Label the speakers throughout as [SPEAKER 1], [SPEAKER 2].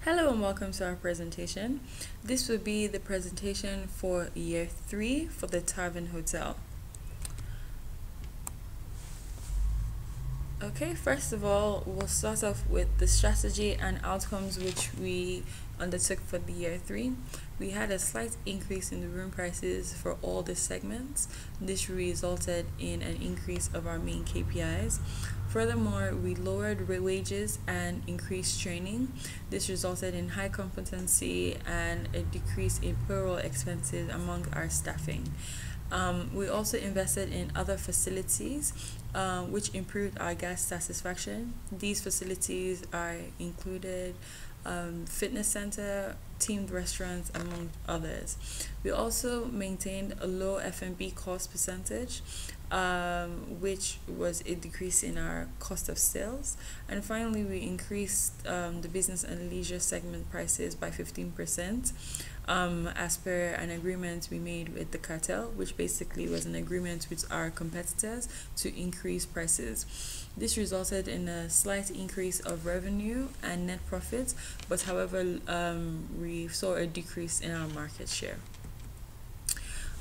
[SPEAKER 1] Hello and welcome to our presentation. This will be the presentation for year 3 for the Tavern Hotel. Okay, first of all, we'll start off with the strategy and outcomes which we undertook for the year 3. We had a slight increase in the room prices for all the segments. This resulted in an increase of our main KPIs. Furthermore, we lowered wages and increased training. This resulted in high competency and a decrease in payroll expenses among our staffing. We also invested in other facilities which improved our guest satisfaction. These facilities are included fitness center, themed restaurants, among others. We also maintained a low F&B cost percentage, which was a decrease in our cost of sales. And finally, we increased the business and leisure segment prices by 15%. As per an agreement we made with the cartel, which basically was an agreement with our competitors to increase prices. This resulted in a slight increase of revenue and net profits, but however, we saw a decrease in our market share.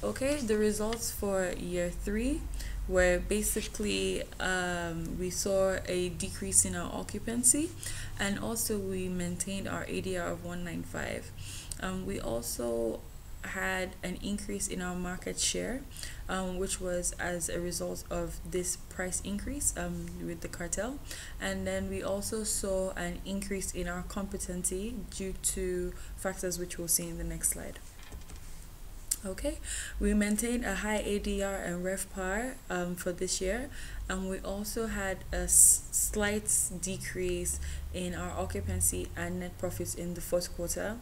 [SPEAKER 1] Okay, the results for year 3 where basically we saw a decrease in our occupancy, and also we maintained our ADR of 195. We also had an increase in our market share, which was as a result of this price increase with the cartel. And then we also saw an increase in our competency due to factors which we'll see in the next slide. Okay, we maintained a high ADR and RevPAR for this year, and we also had a slight decrease in our occupancy and net profits in the fourth quarter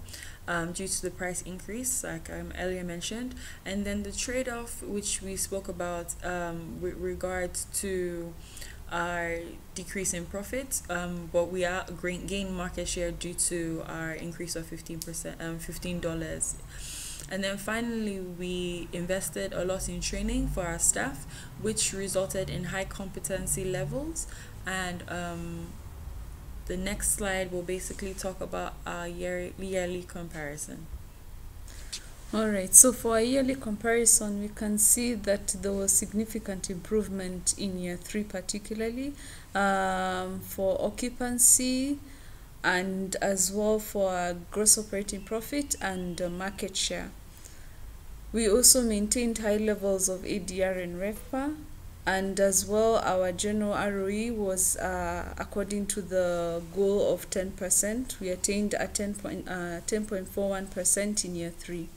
[SPEAKER 1] due to the price increase, like I earlier mentioned. And then the trade-off, which we spoke about with regards to our decrease in profits, but we are gain market share due to our increase of 15%, $15. And then finally, we invested a lot in training for our staff, which resulted in high competency levels. And the next slide will basically talk about our yearly comparison.
[SPEAKER 2] Alright, so for a yearly comparison, we can see that there was significant improvement in year 3 particularly for occupancy, and as well for gross operating profit and market share. We also maintained high levels of ADR and RevPAR, and as well our general ROE was according to the goal of 10%. We attained at 10.41% in year 3.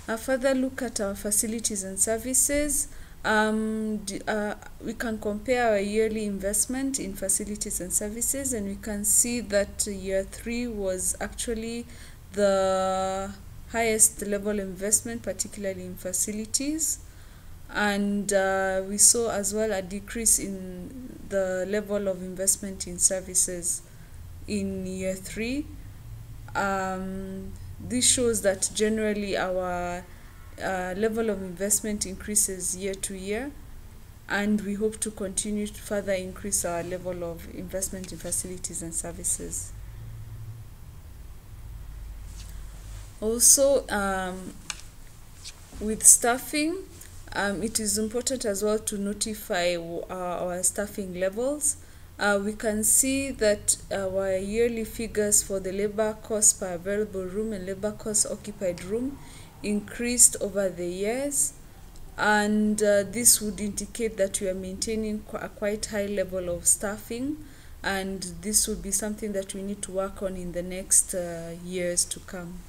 [SPEAKER 2] A further look at our facilities and services. We can compare our yearly investment in facilities and services, and we can see that year 3 was actually the highest level investment, particularly in facilities. And we saw as well a decrease in the level of investment in services in year 3. This shows that generally our level of investment increases year to year, and we hope to continue to further increase our level of investment in facilities and services. Also, with staffing, it is important as well to notify our staffing levels. We can see that our yearly figures for the labor cost per available room and labor cost occupied room increased over the years, and this would indicate that we are maintaining a quite high level of staffing, and this would be something that we need to work on in the next years to come.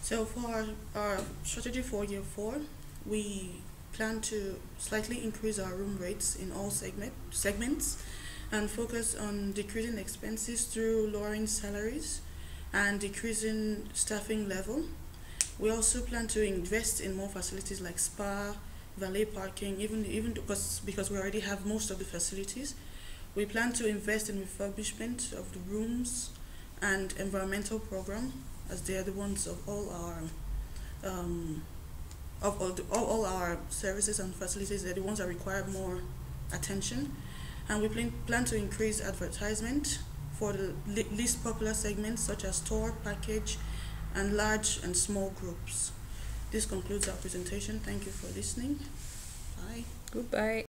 [SPEAKER 3] So for our strategy for year 4, we plan to slightly increase our room rates in all segments and focus on decreasing expenses through lowering salaries and decreasing staffing level. We also plan to invest in more facilities like spa, valet parking, even because we already have most of the facilities. We plan to invest in refurbishment of the rooms and environmental program, as they are the ones of all our all our services and facilities. They're the ones that require more attention, and we plan to increase advertisement for the least popular segments such as tour, package, and large and small groups. This concludes our presentation. Thank you for listening. Bye.
[SPEAKER 2] Goodbye.